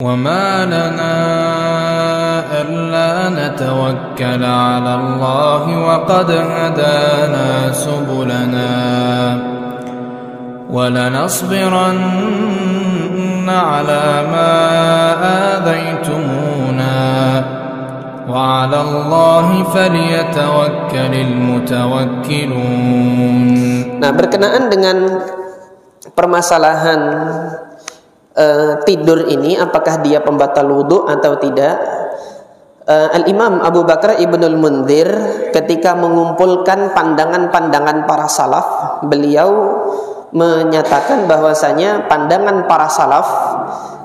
وَمَا لَنَا أَلَّا نَتَوَكَّلَ عَلَى اللَّهِ وَقَدْ هَدَانَا سُبُلَنَا وَلَنَصْبِرَنَّ عَلَى مَا آذَيْتُمُونَا وَعَلَى اللَّهِ فَلْيَتَوَكَّلِ الْمُتَوَكِّلُونَ. Nah, berkenaan dengan permasalahan tidur ini, apakah dia pembatal wudu atau tidak, Al-Imam Abu Bakar Ibnul Munzir ketika mengumpulkan pandangan-pandangan para salaf, beliau menyatakan bahwasanya pandangan para salaf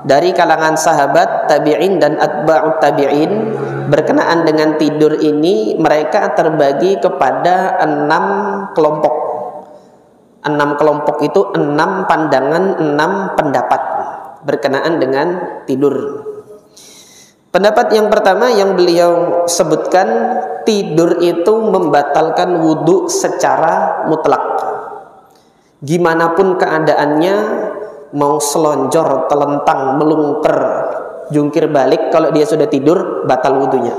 dari kalangan sahabat, tabi'in dan atba'ut tabi'in berkenaan dengan tidur ini, mereka terbagi kepada 6 kelompok. 6 kelompok itu 6 pandangan, 6 pendapat berkenaan dengan tidur. Pendapat yang pertama yang beliau sebutkan, tidur itu membatalkan wudu secara mutlak. Gimanapun keadaannya, mau selonjor, telentang, melungker, jungkir balik, kalau dia sudah tidur, batal wudunya.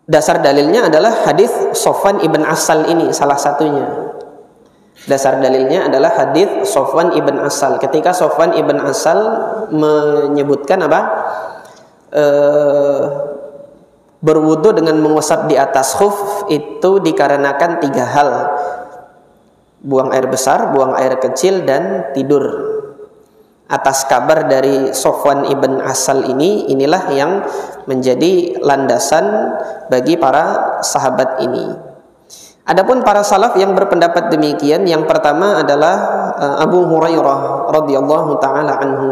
Dasar dalilnya adalah hadis Sofwan ibn Asal ini, salah satunya. Dasar dalilnya adalah hadis Sofwan ibn Asal. Ketika Sofwan ibn Asal menyebutkan apa? Berwudu dengan mengusap di atas khuf itu dikarenakan 3 hal. Buang air besar, buang air kecil, dan tidur. Atas kabar dari Sofwan ibn Asal ini, inilah yang menjadi landasan bagi para sahabat ini. Adapun para salaf yang berpendapat demikian, yang pertama adalah Abu Hurairah radhiyallahu taala anhu,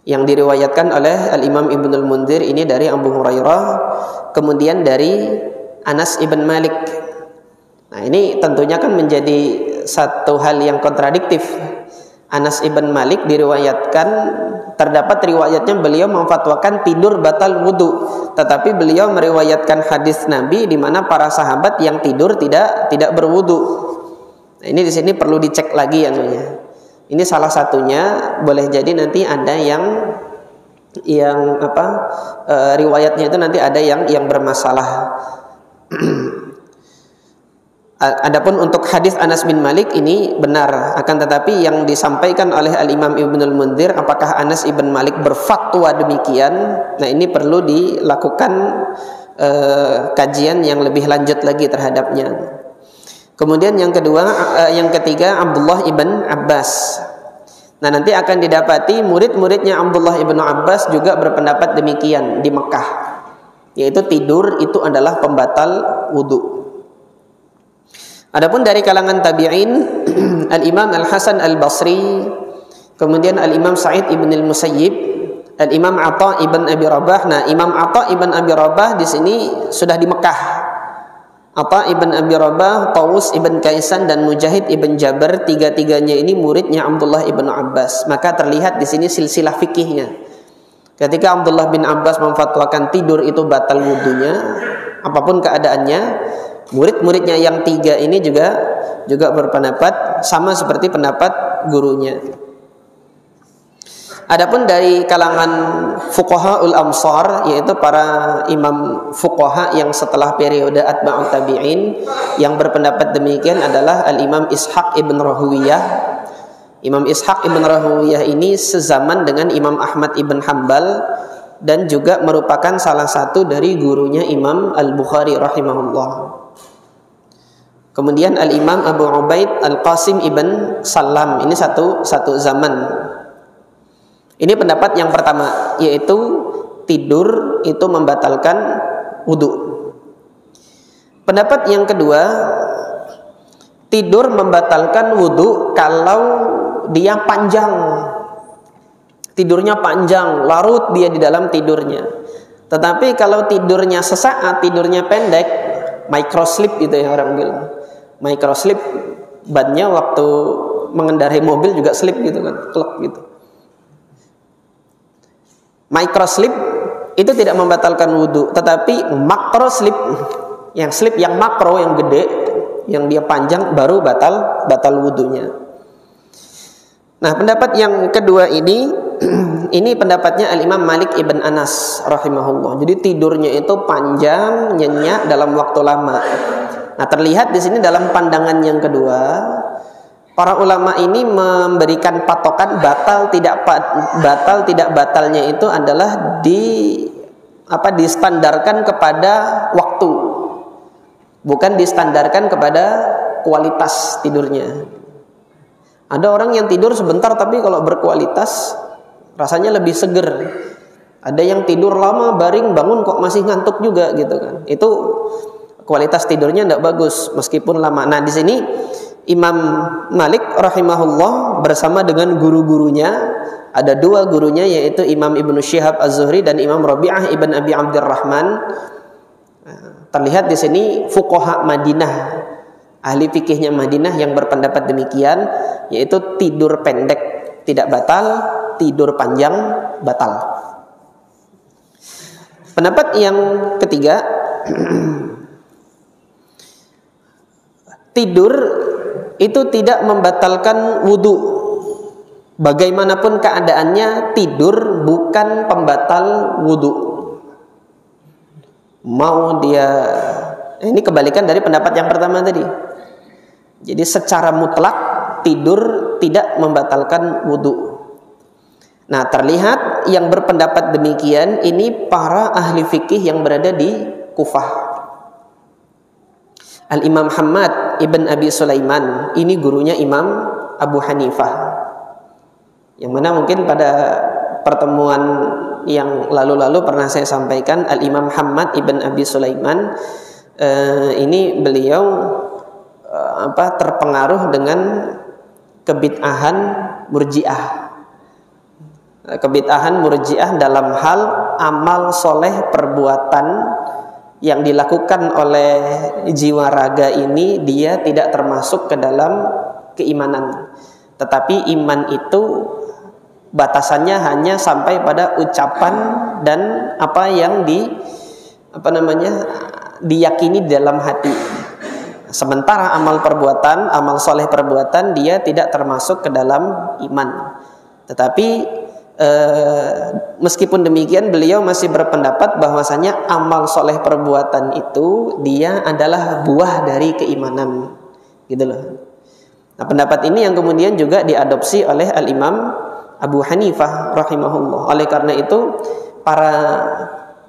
yang diriwayatkan oleh Al-Imam Ibnul Munzir ini dari Abu Hurairah, kemudian dari Anas ibn Malik. Nah, ini tentunya kan menjadi satu hal yang kontradiktif. Anas ibn Malik diriwayatkan, terdapat riwayatnya beliau memfatwakan tidur batal wudu, tetapi beliau meriwayatkan hadis Nabi di mana para sahabat yang tidur tidak berwudu. Nah, ini di sini perlu dicek lagi anunya. Ini salah satunya, boleh jadi nanti ada yang riwayatnya itu nanti ada yang bermasalah. Adapun untuk hadis Anas bin Malik ini benar, akan tetapi yang disampaikan oleh Al-Imam Ibnul Munzir, apakah Anas ibn Malik berfatwa demikian? Nah, ini perlu dilakukan kajian yang lebih lanjut lagi terhadapnya. Kemudian yang ketiga Abdullah ibn Abbas. Nah, nanti akan didapati murid-muridnya Abdullah ibn Abbas juga berpendapat demikian di Mekah, yaitu tidur itu adalah pembatal wudu. Adapun dari kalangan tabi'in, Al-Imam Al-Hasan Al-Basri, kemudian Al-Imam Sa'id ibn Al-Musayyib, Al-Imam Atha ibn Abi Rabah. Nah, Imam Atha ibn Abi Rabah di sini sudah di Mekah. Atha ibn Abi Rabah, Tawus ibn Kaisan, dan Mujahid ibn Jabir, tiga-tiganya ini muridnya Abdullah ibn Abbas. Maka terlihat di sini silsilah fikihnya. Ketika Abdullah bin Abbas memfatwakan tidur itu batal wudunya, apapun keadaannya, murid-muridnya yang 3 ini juga berpendapat sama seperti pendapat gurunya. Adapun dari kalangan fuqahaul amsar, yaitu para imam fuqaha yang setelah periode atba'ut tabi'in, yang berpendapat demikian adalah Al-Imam Ishaq ibn Rahawiyah. Imam Ishaq ibn Rahawiyah ini sezaman dengan Imam Ahmad ibn Hanbal dan juga merupakan salah satu dari gurunya Imam Al-Bukhari rahimahullah. Kemudian Al-Imam Abu Ubaid Al-Qasim ibn Salam, ini satu zaman. Ini pendapat yang pertama, yaitu tidur itu membatalkan wudu. Pendapat yang kedua, tidur membatalkan wudu kalau dia panjang. Tidurnya panjang, larut dia di dalam tidurnya. Tetapi kalau tidurnya sesaat, tidurnya pendek, microsleep gitu ya orang bilang. Microsleep, bannya waktu mengendarai mobil juga sleep gitu kan, klek gitu. Microsleep itu tidak membatalkan wudu, tetapi makrosleep, yang sleep yang makro, yang gede, yang dia panjang, baru batal wudunya. Nah, pendapat yang kedua ini pendapatnya Al-Imam Malik ibn Anas rahimahullah. Jadi tidurnya itu panjang, nyenyak dalam waktu lama. Nah, terlihat di sini dalam pandangan yang kedua, para ulama ini memberikan patokan batal tidak batalnya itu adalah distandarkan kepada waktu, bukan distandarkan kepada kualitas tidurnya. Ada orang yang tidur sebentar tapi kalau berkualitas rasanya lebih seger. Ada yang tidur lama baring bangun kok masih ngantuk juga gitu kan. Itu kualitas tidurnya tidak bagus meskipun lama. Nah, di sini Imam Malik rahimahullah bersama dengan guru-gurunya, ada dua gurunya yaitu Imam Ibnu Syihab Az-Zuhri dan Imam Rabi'ah ibn Abi Abdurrahman. Terlihat di sini fuqaha Madinah, ahli fikihnya Madinah yang berpendapat demikian, yaitu tidur pendek tidak batal, tidur panjang batal. Pendapat yang ketiga, tidur itu tidak membatalkan wudu. Bagaimanapun keadaannya, tidur bukan pembatal wudu. Mau dia, ini kebalikan dari pendapat yang pertama tadi. Jadi secara mutlak tidur tidak membatalkan wudu. Nah, terlihat yang berpendapat demikian ini para ahli fikih yang berada di Kufah. Al-Imam Hammad ibn Abi Sulaiman, ini gurunya Imam Abu Hanifah. Yang mana mungkin pada pertemuan yang lalu-lalu pernah saya sampaikan, Al-Imam Hammad ibn Abi Sulaiman ini beliau terpengaruh dengan kebid'ahan Murji'ah. Kebid'ahan Murji'ah dalam hal amal soleh perbuatan yang dilakukan oleh jiwa raga ini, dia tidak termasuk ke dalam keimanan. Tetapi iman itu batasannya hanya sampai pada ucapan dan apa yang diyakini dalam hati. Sementara amal perbuatan, amal soleh perbuatan, dia tidak termasuk ke dalam iman. Tetapi meskipun demikian, beliau masih berpendapat bahwasanya amal soleh perbuatan itu dia adalah buah dari keimanan, gitu loh. Nah, pendapat ini yang kemudian juga diadopsi oleh Al-Imam Abu Hanifah rahimahullah. Oleh karena itu, para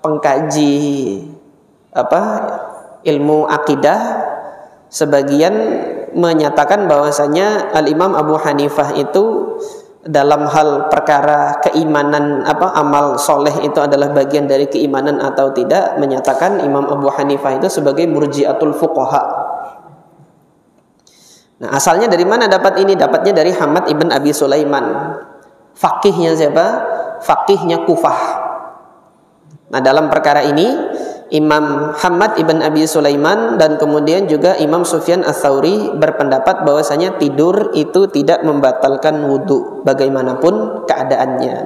pengkaji ilmu akidah sebagian menyatakan bahwasanya Al-Imam Abu Hanifah itu dalam hal perkara keimanan, amal soleh itu adalah bagian dari keimanan atau tidak, menyatakan Imam Abu Hanifah itu sebagai murji'atul fuqaha. Nah, asalnya dari mana dapat ini? Dapatnya dari Hammad ibn Abi Sulaiman. Fakihnya siapa? Fakihnya Kufah. Nah, dalam perkara ini Imam Hammad ibn Abi Sulaiman dan kemudian juga Imam Sufyan Ats-Tsauri berpendapat bahwasanya tidur itu tidak membatalkan wudu bagaimanapun keadaannya.